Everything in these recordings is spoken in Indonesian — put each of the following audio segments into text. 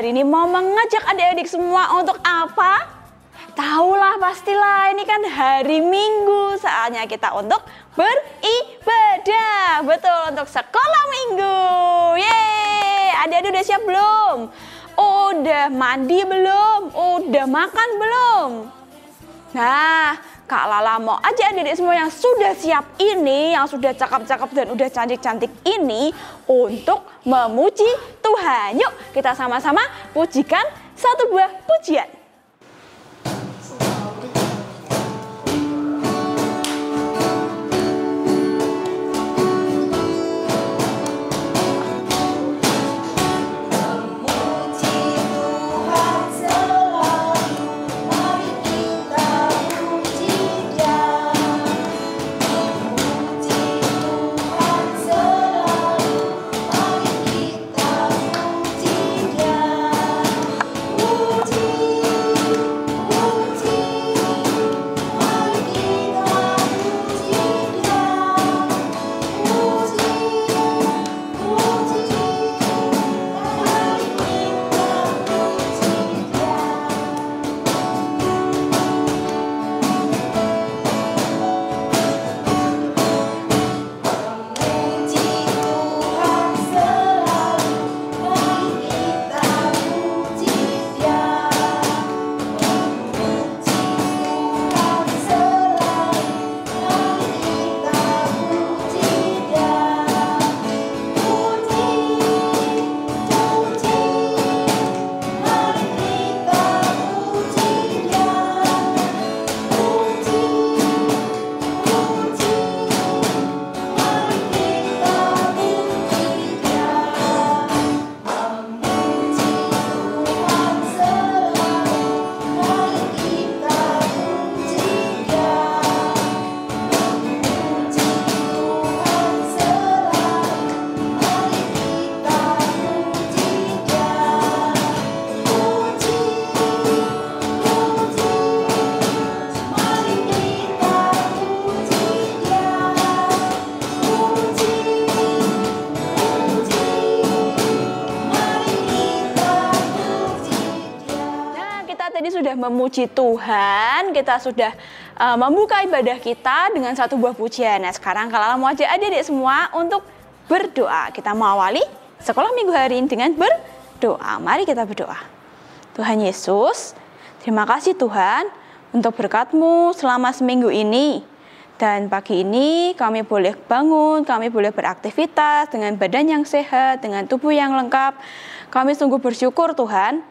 hari ini mau mengajak adik-adik semua untuk apa? Tahulah pastilah, ini kan hari Minggu, saatnya kita untuk beribadah. Betul, untuk sekolah Minggu. Yeay, adik-adik udah siap belum? Udah mandi belum? Udah makan belum? Nah, Kak Lala mau ajak adik-adik semua yang sudah siap ini, yang sudah cakep-cakep dan udah cantik-cantik ini untuk memuji Tuhan. Yuk kita sama-sama pujikan satu buah pujian. Tadi sudah memuji Tuhan, kita sudah membuka ibadah kita dengan satu buah pujian. Nah, sekarang Kak Lala mau ajak adik-adik semua untuk berdoa. Kita mau awali sekolah minggu hari ini dengan berdoa. Mari kita berdoa. Tuhan Yesus, terima kasih Tuhan untuk berkat-Mu selama seminggu ini. Dan pagi ini kami boleh bangun, kami boleh beraktivitas dengan badan yang sehat, dengan tubuh yang lengkap. Kami sungguh bersyukur Tuhan.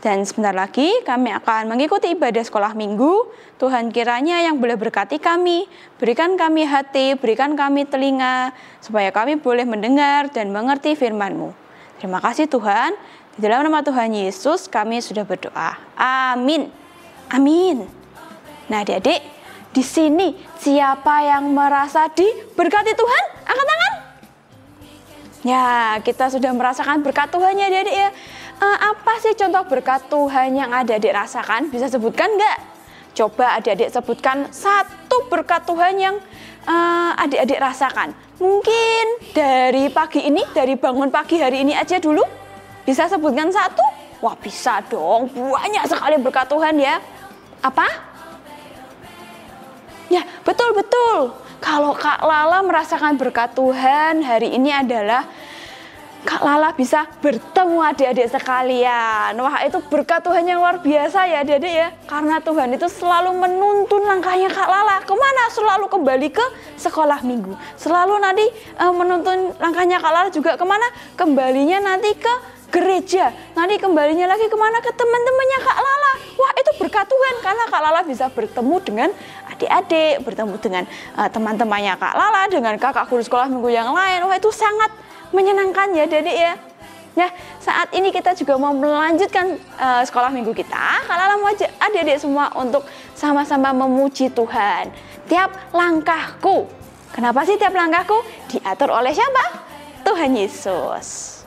Dan sebentar lagi kami akan mengikuti ibadah sekolah minggu. Tuhan kiranya yang boleh berkati kami, berikan kami hati, berikan kami telinga, supaya kami boleh mendengar dan mengerti firman-Mu. Terima kasih Tuhan, di dalam nama Tuhan Yesus kami sudah berdoa. Amin. Amin. Nah adik-adik, di sini siapa yang merasa diberkati Tuhan? Angkat tangan. Ya, kita sudah merasakan berkat Tuhan ya adik-adik ya. Apa sih contoh berkat Tuhan yang adik-adik rasakan? Bisa sebutkan nggak? Coba adik-adik sebutkan satu berkat Tuhan yang adik-adik rasakan. Mungkin dari pagi ini, dari bangun pagi hari ini aja dulu. Bisa sebutkan satu? Wah bisa dong, banyak sekali berkat Tuhan ya. Apa? Ya betul-betul. Kalau Kak Lala merasakan berkat Tuhan hari ini adalah Kak Lala bisa bertemu adik-adik sekalian. Wah itu berkat Tuhan yang luar biasa ya adik-adik ya. Karena Tuhan itu selalu menuntun langkahnya Kak Lala. Kemana? Selalu kembali ke sekolah minggu. Selalu nanti menuntun langkahnya Kak Lala juga kemana? Kembalinya nanti ke gereja. Nanti kembalinya lagi kemana? Ke teman-temannya Kak Lala. Wah itu berkat Tuhan. Karena Kak Lala bisa bertemu dengan adik-adik. Bertemu dengan teman-temannya Kak Lala. Dengan kakak guru sekolah minggu yang lain. Wah itu sangat menyenangkan ya adik-adik ya. Nah saat ini kita juga mau melanjutkan sekolah minggu kita. Kak Lala mau ajak adik-adik semua untuk sama-sama memuji Tuhan. Tiap langkahku. Kenapa sih tiap langkahku? Diatur oleh siapa? Tuhan Yesus.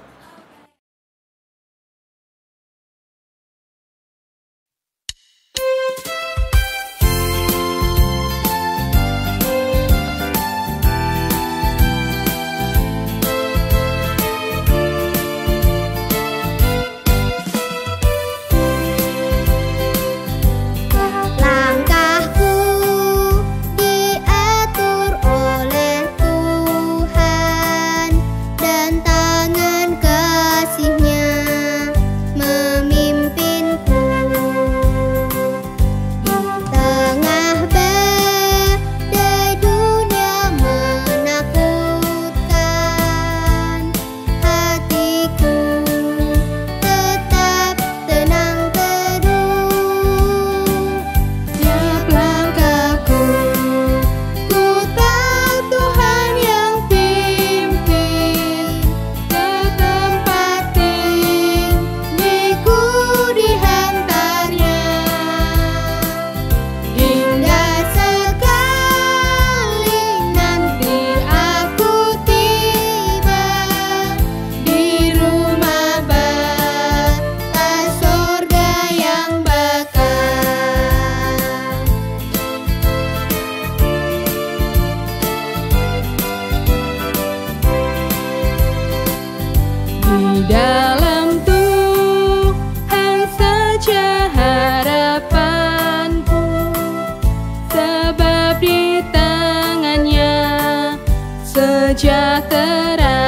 sejahtera.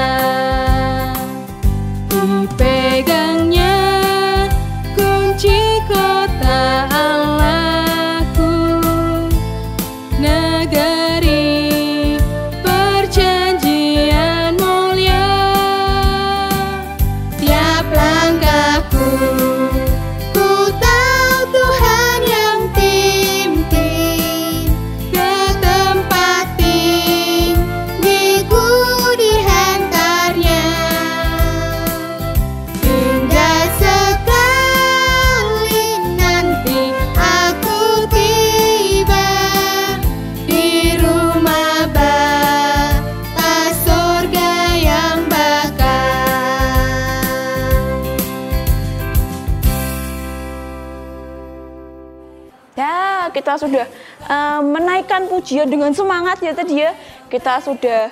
Dipegangnya kunci kota Allahku, negeri perjanjian mulia. Tiap langkahku ku tahu Tuhan yang pimpin ke tempat tinggiku dihantarnya. Hingga sekali nanti aku tiba di rumah Bapa surga yang bakal. Ya, kita sudah menaikkan pujian dengan semangat ya tadi ya. Kita sudah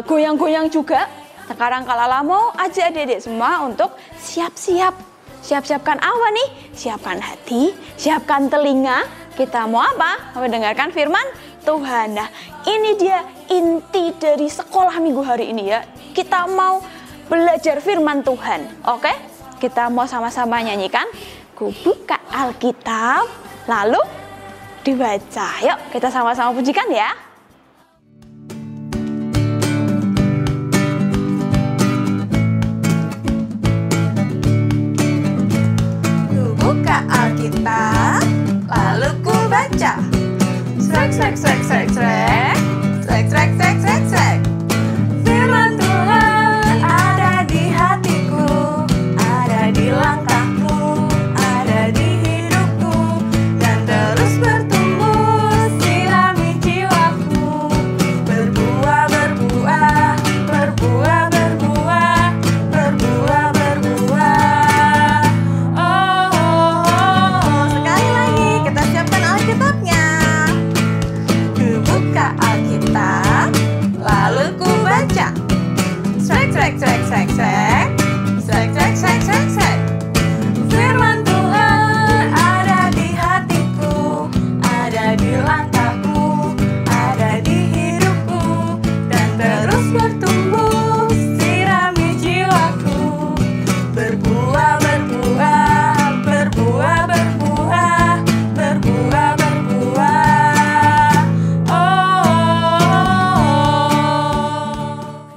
goyang-goyang juga. Sekarang Kak Lala mau ajak adik-adik semua untuk siap-siap. Siap-siapkan apa nih? Siapkan hati, siapkan telinga. Kita mau apa? Mendengarkan firman Tuhan. Nah, ini dia inti dari sekolah minggu hari ini ya. Kita mau belajar firman Tuhan. Oke? Kita mau sama-sama nyanyikan. Ku buka Alkitab, lalu dibaca. Yuk, kita sama-sama pujikan ya. Ku buka Alkitab, lalu ku baca. Srek, srek, srek, srek, srek. Srek, srek, srek, srek, srek. Firman Tuhan ada di hatiku, ada di langkahku, ada di hidupku, dan terus bertumbuh sirami jiwaku. Berbuah, berbuah, berbuah, berbuah, berbuah, berbuah. Oh, oh, oh. Sekali lagi kita siapkan Alkitabnya. Ku buka Alkitab, lalu ku baca. Srek, srek, srek, srek, srek. Srek, srek, srek, srek, srek. Firman Tuhan ada di hatiku, ada di langkahku, ada di hidupku, dan terus bertumbuh sirami jiwaku. Berbuah, berbuah, berbuah, berbuah, berbuah, berbuah. Oh.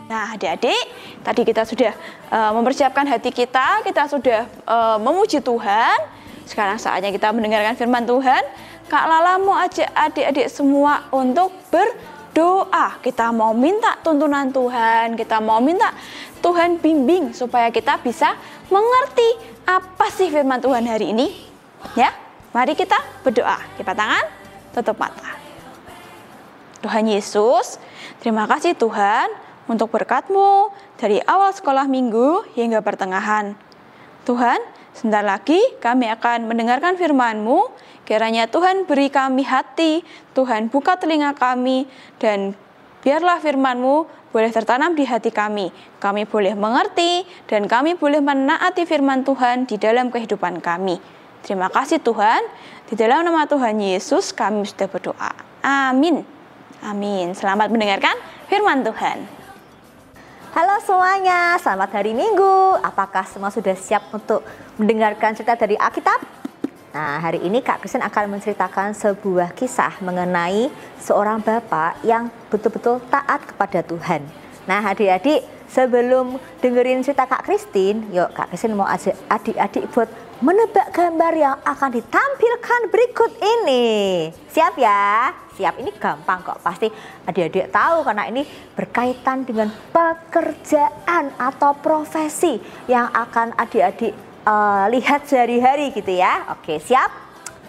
Nah, adik-adik, tadi kita sudah mempersiapkan hati kita sudah memuji Tuhan. Sekarang saatnya kita mendengarkan firman Tuhan. Kak Lala mau ajak adik-adik semua untuk berdoa. Kita mau minta tuntunan Tuhan, kita mau minta Tuhan bimbing supaya kita bisa mengerti apa sih firman Tuhan hari ini. Ya, mari kita berdoa. Lipat tangan, tutup mata. Tuhan Yesus, terima kasih Tuhan untuk berkat-Mu dari awal sekolah minggu hingga pertengahan. Tuhan, sebentar lagi kami akan mendengarkan firman-Mu. Kiranya Tuhan beri kami hati, Tuhan buka telinga kami, dan biarlah firman-Mu boleh tertanam di hati kami. Kami boleh mengerti dan kami boleh menaati firman Tuhan di dalam kehidupan kami. Terima kasih Tuhan. Di dalam nama Tuhan Yesus kami sudah berdoa. Amin. Amin. Selamat mendengarkan firman Tuhan. Halo semuanya, selamat hari Minggu. Apakah semua sudah siap untuk mendengarkan cerita dari Alkitab? Nah, hari ini Kak Kristen akan menceritakan sebuah kisah mengenai seorang bapak yang betul-betul taat kepada Tuhan. Nah, adik-adik, sebelum dengerin cerita Kak Kristen, yuk Kak Kristen mau ajak adik-adik buat menebak gambar yang akan ditampilkan berikut ini. Siap ya? Siap, ini gampang kok, pasti adik-adik tahu karena ini berkaitan dengan pekerjaan atau profesi yang akan adik-adik lihat sehari-hari gitu ya. Oke, siap?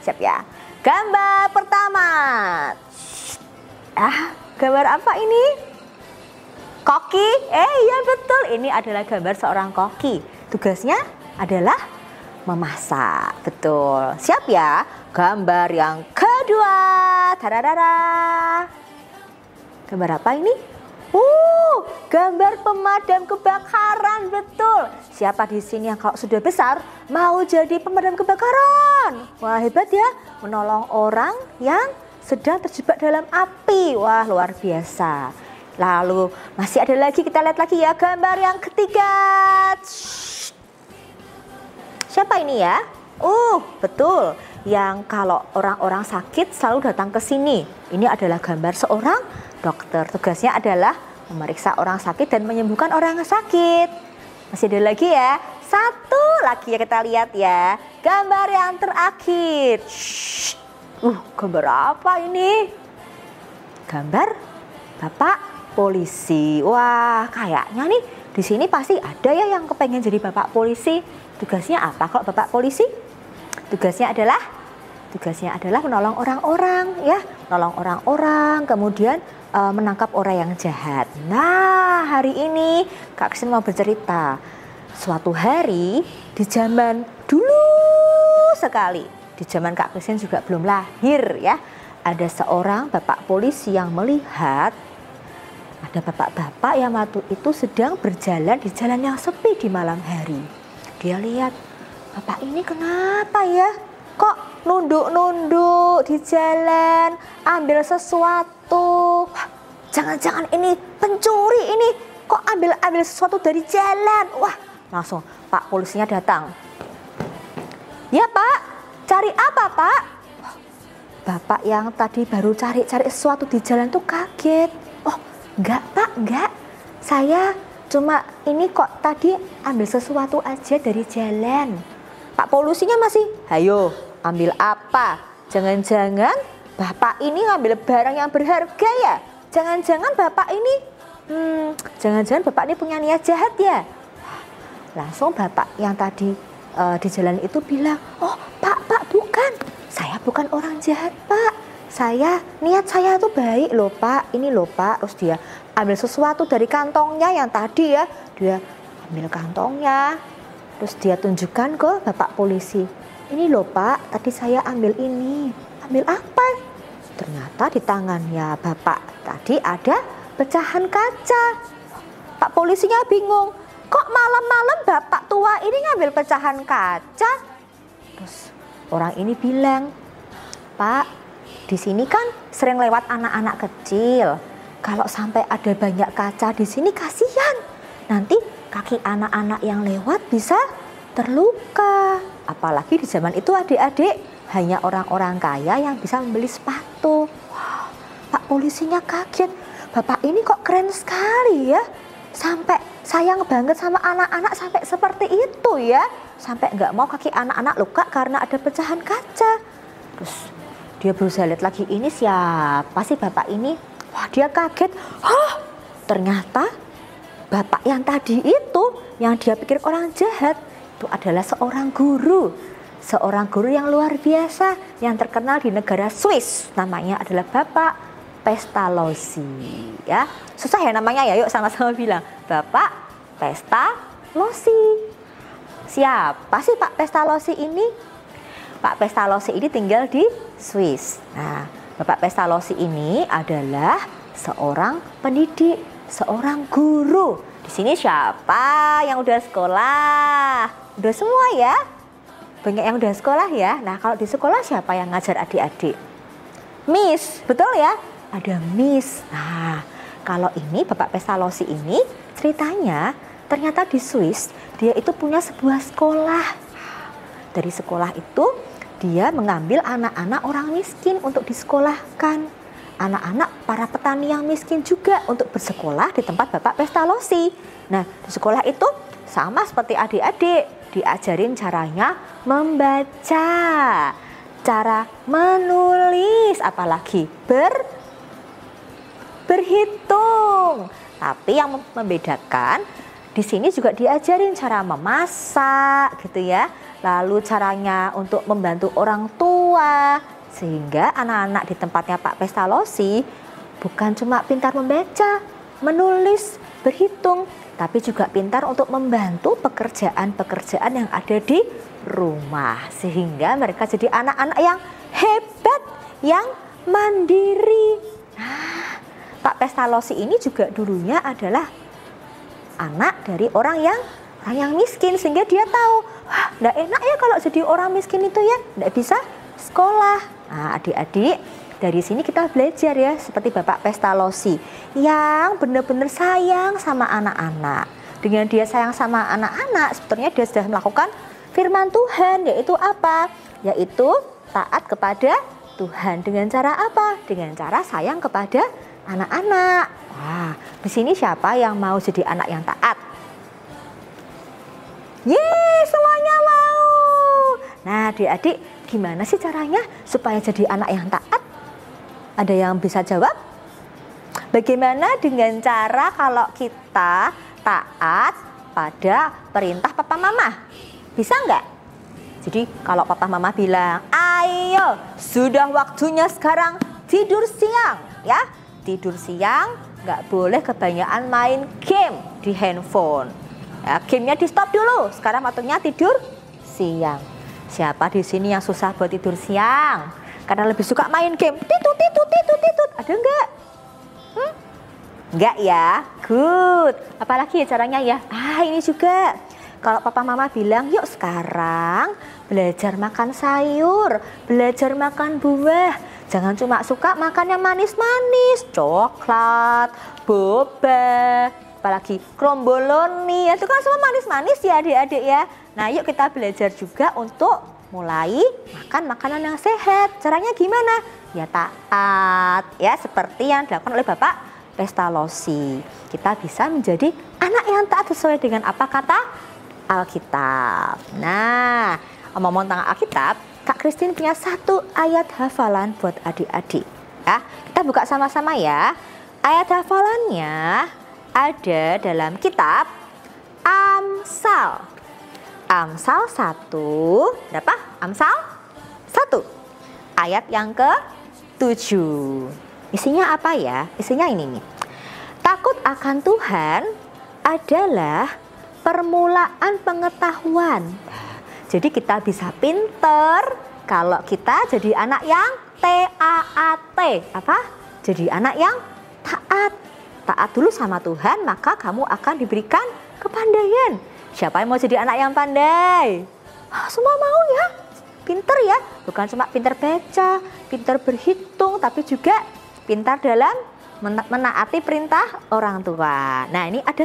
Siap ya. Gambar pertama. Gambar apa ini? Koki? Iya betul, ini adalah gambar seorang koki. Tugasnya adalah memasak. Betul. Siap ya? Gambar yang kedua. Tararara. Gambar apa ini? Gambar pemadam kebakaran. Betul. Siapa di sini yang kalau sudah besar mau jadi pemadam kebakaran? Wah, hebat ya. Menolong orang yang sedang terjebak dalam api. Wah, luar biasa. Lalu masih ada lagi, kita lihat lagi ya gambar yang ketiga. Siapa ini ya? Betul. Yang kalau orang-orang sakit selalu datang ke sini. Ini adalah gambar seorang dokter. Tugasnya adalah memeriksa orang sakit dan menyembuhkan orang yang sakit. Masih ada lagi ya. Satu lagi ya kita lihat ya. Gambar yang terakhir. Gambar apa ini? Gambar Bapak polisi. Wah, kayaknya nih di sini pasti ada ya yang kepengen jadi Bapak polisi. Tugasnya apa kalau Bapak polisi? Tugasnya adalah menolong orang-orang ya, menolong orang-orang, kemudian menangkap orang yang jahat. Nah, hari ini Kak Kristen mau bercerita. Suatu hari di zaman dulu sekali, di zaman Kak Kristen juga belum lahir ya, ada seorang Bapak polisi yang melihat ada bapak-bapak yang waktu itu sedang berjalan di jalan yang sepi di malam hari. Dia lihat, bapak ini kenapa ya? Kok nunduk-nunduk di jalan, ambil sesuatu? Wah, jangan-jangan ini pencuri ini. Kok ambil sesuatu dari jalan? Wah, langsung Pak polisinya datang. Ya Pak, cari apa Pak? Wah, bapak yang tadi baru cari-cari sesuatu di jalan tuh kaget. Enggak Pak, enggak. Saya cuma ini kok tadi ambil sesuatu aja dari jalan. Pak polisinya masih, ayo ambil apa? Jangan-jangan bapak ini ngambil barang yang berharga ya? Jangan-jangan bapak ini, jangan-jangan bapak ini punya niat jahat ya? Langsung bapak yang tadi di jalan itu bilang, oh Pak bukan. Saya bukan orang jahat Pak. Niat saya itu baik loh Pak, ini loh Pak. Terus dia ambil sesuatu dari kantongnya yang tadi ya, dia ambil kantongnya, terus dia tunjukkan ke Bapak polisi. Ini loh Pak, tadi saya ambil ini. Ambil apa? Ternyata di tangannya Bapak tadi ada pecahan kaca. Pak polisinya bingung, kok malam-malam Bapak tua ini ngambil pecahan kaca? Terus orang ini bilang, Pak, di sini kan sering lewat anak-anak kecil. Kalau sampai ada banyak kaca di sini kasihan. Nanti kaki anak-anak yang lewat bisa terluka. Apalagi di zaman itu adik-adik hanya orang-orang kaya yang bisa membeli sepatu. Wah, Pak polisinya kaget. Bapak ini kok keren sekali ya. Sampai sayang banget sama anak-anak sampai seperti itu ya. Sampai nggak mau kaki anak-anak luka karena ada pecahan kaca. Terus dia berusaha lihat lagi, ini siapa sih bapak ini? Wah, dia kaget. Ternyata bapak yang tadi itu, yang dia pikir orang jahat, itu adalah seorang guru. Seorang guru yang luar biasa, yang terkenal di negara Swiss. Namanya adalah Bapak Pestalozzi. Ya, susah ya namanya ya, yuk sama-sama bilang. Bapak Pestalozzi. Siapa sih Pak Pestalozzi ini? Pak Pestalozzi ini tinggal di Swiss. Nah, Bapak Pestalozzi ini adalah seorang pendidik, seorang guru. Di sini siapa yang udah sekolah? Udah semua ya? Banyak yang udah sekolah ya? Nah, kalau di sekolah siapa yang ngajar adik-adik? Miss, betul ya? Ada Miss. Nah, kalau ini Bapak Pestalozzi ini ceritanya ternyata di Swiss dia itu punya sebuah sekolah. Dari sekolah itu dia mengambil anak-anak orang miskin untuk disekolahkan. Anak-anak para petani yang miskin juga untuk bersekolah di tempat Bapak Pestalozzi. Nah, di sekolah itu sama seperti adik-adik, diajarin caranya membaca, cara menulis, apalagi berhitung. Tapi yang membedakan di sini juga diajarin cara memasak gitu ya. Lalu caranya untuk membantu orang tua, sehingga anak-anak di tempatnya Pak Pestalozzi bukan cuma pintar membaca, menulis, berhitung, tapi juga pintar untuk membantu pekerjaan-pekerjaan yang ada di rumah, sehingga mereka jadi anak-anak yang hebat, yang mandiri. Nah, Pak Pestalozzi ini juga dulunya adalah anak dari orang yang miskin, sehingga dia tahu, wah, nggak enak ya kalau jadi orang miskin itu ya, nggak bisa sekolah. Nah, adik-adik, Dari sini kita belajar ya, seperti Bapak Pestalozzi yang benar-benar sayang sama anak-anak. Dengan dia sayang sama anak-anak, sebetulnya dia sudah melakukan firman Tuhan, yaitu apa? Yaitu taat kepada Tuhan. Dengan cara apa? Dengan cara sayang kepada anak-anak. Wah, di sini siapa yang mau jadi anak yang taat? Yeay, semuanya mau. Nah, adik-adik, gimana sih caranya supaya jadi anak yang taat? Ada yang bisa jawab? Bagaimana dengan cara kalau kita taat pada perintah papa mama? Bisa nggak? Jadi kalau papa mama bilang, ayo sudah waktunya sekarang tidur siang ya. Tidur siang, nggak boleh kebanyakan main game di handphone. Ya, gamenya di stop dulu, sekarang waktunya tidur siang. Siapa di sini yang susah buat tidur siang? Karena lebih suka main game. Titut. Ada nggak? Nggak ya? Good. Apalagi caranya ya? Ini juga. Kalau papa mama bilang, yuk sekarang belajar makan sayur, belajar makan buah. Jangan cuma suka makan yang manis-manis, coklat, boba, apalagi kromboloni. Itu kan semua manis-manis ya adik-adik ya. Nah yuk kita belajar juga untuk mulai makan makanan yang sehat. Caranya gimana? Ya taat ya, seperti yang dilakukan oleh Bapak Pestalozzi. Kita bisa menjadi anak yang taat sesuai dengan apa kata Alkitab. Nah, ngomong tentang Alkitab, Kak Christine punya satu ayat hafalan buat adik-adik. Ya, kita buka sama-sama ya. Ayat hafalannya ada dalam kitab Amsal. Amsal 1, berapa? Amsal 1. Ayat yang ke-7. Isinya apa ya? Isinya ini nih. Takut akan Tuhan adalah permulaan pengetahuan. Jadi kita bisa pinter kalau kita jadi anak yang taat. Apa? Jadi anak yang taat. Taat dulu sama Tuhan, maka kamu akan diberikan kepandaian. Siapa yang mau jadi anak yang pandai? Semua mau ya. Pinter ya. Bukan cuma pinter baca, pinter berhitung, tapi juga pintar dalam menaati perintah orang tua. Nah ini ada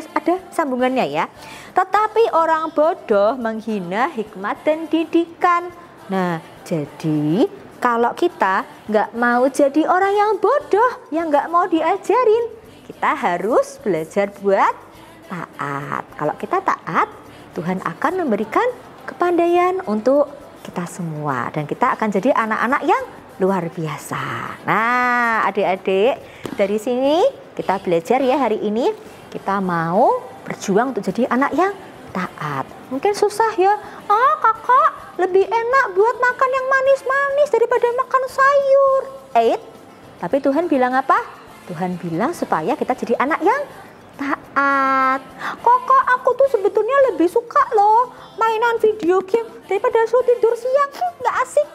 sambungannya ya. Tetapi orang bodoh menghina hikmat dan didikan. Nah jadi kalau kita nggak mau jadi orang yang bodoh, yang nggak mau diajarin, kita harus belajar buat taat. Kalau kita taat, Tuhan akan memberikan kepandaian untuk kita semua. Dan kita akan jadi anak-anak yang luar biasa. Nah adik-adik, dari sini kita belajar ya hari ini. Kita mau berjuang untuk jadi anak yang taat. Mungkin susah ya. Kakak, lebih enak buat makan yang manis-manis daripada makan sayur. Tapi Tuhan bilang apa? Tuhan bilang supaya kita jadi anak yang taat. Kakak, aku tuh sebetulnya lebih suka loh mainan video game daripada suruh tidur siang. Nggak asik.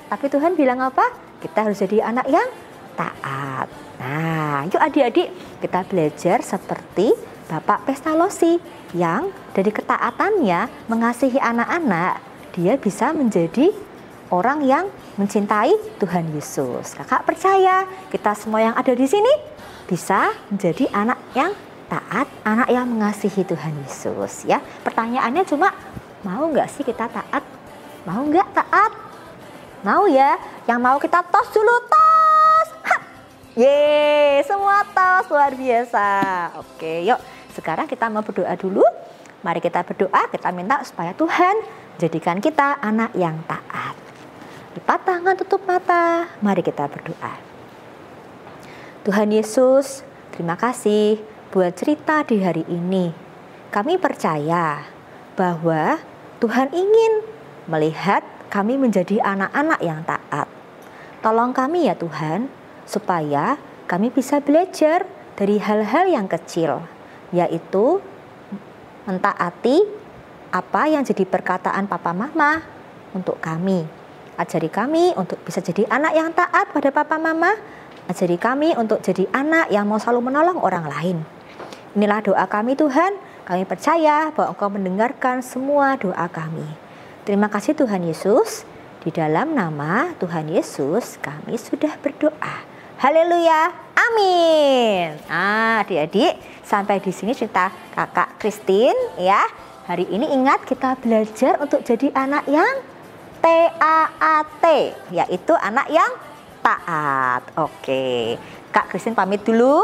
Tapi Tuhan bilang apa? Kita harus jadi anak yang taat. Nah, yuk adik-adik kita belajar seperti Bapak Pestalozzi yang dari ketaatannya mengasihi anak-anak, dia bisa menjadi orang yang mencintai Tuhan Yesus. Kakak percaya kita semua yang ada di sini bisa menjadi anak yang taat, anak yang mengasihi Tuhan Yesus ya. Pertanyaannya cuma, mau nggak sih kita taat? Mau nggak taat? Mau ya? Yang mau kita tos dulu, tos! Yeay, semua tos, luar biasa. Oke, yuk sekarang kita mau berdoa dulu. Mari kita berdoa, kita minta supaya Tuhan jadikan kita anak yang taat. Lipat tangan, tutup mata, mari kita berdoa. Tuhan Yesus, terima kasih buat cerita di hari ini. Kami percaya bahwa Tuhan ingin melihat kami menjadi anak-anak yang taat. Tolong kami ya Tuhan, supaya kami bisa belajar dari hal-hal yang kecil, yaitu mentaati apa yang jadi perkataan papa mama untuk kami. Ajari kami untuk bisa jadi anak yang taat pada papa mama. Ajari kami untuk jadi anak yang mau selalu menolong orang lain. Inilah doa kami Tuhan. Kami percaya bahwa Engkau mendengarkan semua doa kami. Terima kasih Tuhan Yesus. Di dalam nama Tuhan Yesus kami sudah berdoa. Haleluya, amin. Nah, adik-adik, sampai di sini cerita Kakak Christine ya. Hari ini ingat kita belajar untuk jadi anak yang TAAT, yaitu anak yang taat. Oke, Kak Christine pamit dulu.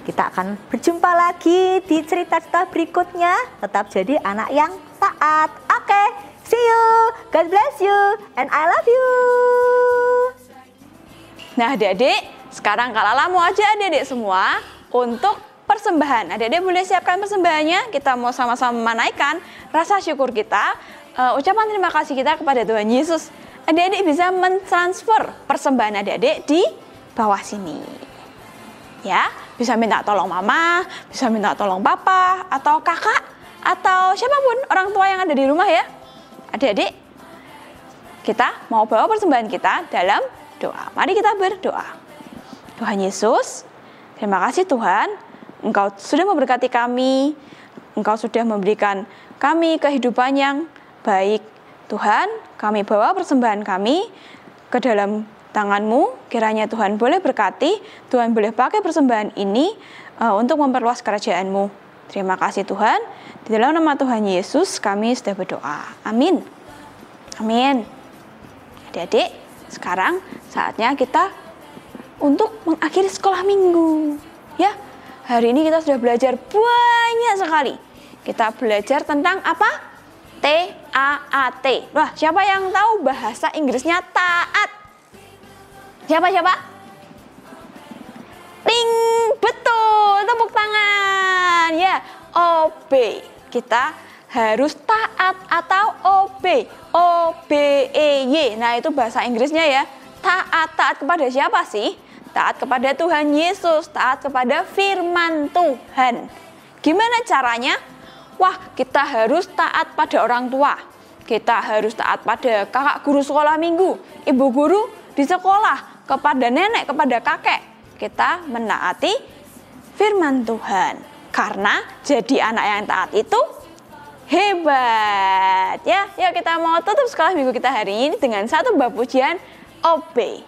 Kita akan berjumpa lagi di cerita-cerita berikutnya. Tetap jadi anak yang taat. Oke, see you. God bless you and I love you. Nah adik-adik, sekarang Kak Lala mau aja adik-adik semua untuk persembahan. Adik-adik boleh siapkan persembahannya. Kita mau sama-sama menaikkan rasa syukur kita, ucapan terima kasih kita kepada Tuhan Yesus. Adik-adik bisa mentransfer persembahan adik-adik di bawah sini. Ya, bisa minta tolong mama, bisa minta tolong papa, atau kakak, atau siapapun orang tua yang ada di rumah ya. Adik-adik, kita mau bawa persembahan kita dalam doa. Mari kita berdoa. Tuhan Yesus, terima kasih Tuhan, Engkau sudah memberkati kami, Engkau sudah memberikan kami kehidupan yang baik. Tuhan, kami bawa persembahan kami ke dalam tangan-Mu, kiranya Tuhan boleh berkati, Tuhan boleh pakai persembahan ini untuk memperluas kerajaan-Mu. Terima kasih Tuhan, di dalam nama Tuhan Yesus kami sudah berdoa. Amin. Amin. Adik-adik, sekarang saatnya kita untuk mengakhiri sekolah minggu. Ya, hari ini kita sudah belajar banyak sekali. Kita belajar tentang apa? TAAT. Wah, siapa yang tahu bahasa Inggrisnya taat? Siapa? Ting, betul, tepuk tangan. Ya, obey. Kita harus taat atau obey. OBEY. Nah, itu bahasa Inggrisnya ya. Taat kepada siapa sih? Taat kepada Tuhan Yesus, taat kepada firman Tuhan. Gimana caranya? Wah, kita harus taat pada orang tua. Kita harus taat pada kakak guru sekolah minggu, ibu guru di sekolah, kepada nenek, kepada kakek. Kita menaati firman Tuhan. Karena jadi anak yang taat itu hebat. Ya, yuk kita mau tutup sekolah minggu kita hari ini dengan satu bab pujian, Obey.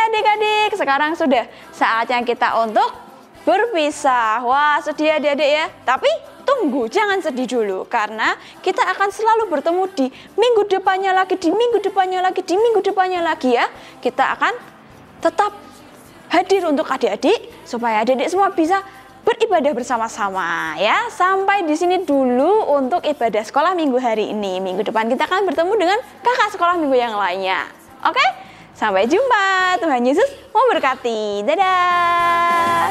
Adik-adik, sekarang sudah saatnya kita untuk berpisah. Wah, sedih adik-adik ya. Tapi tunggu, jangan sedih dulu. Karena kita akan selalu bertemu di minggu depannya lagi, di minggu depannya lagi, di minggu depannya lagi ya. Kita akan tetap hadir untuk adik-adik, supaya adik-adik semua bisa beribadah bersama-sama ya. Sampai di sini dulu untuk ibadah sekolah minggu hari ini. Minggu depan kita akan bertemu dengan kakak sekolah minggu yang lainnya. Oke? Sampai jumpa. Tuhan Yesus memberkati. Dadah.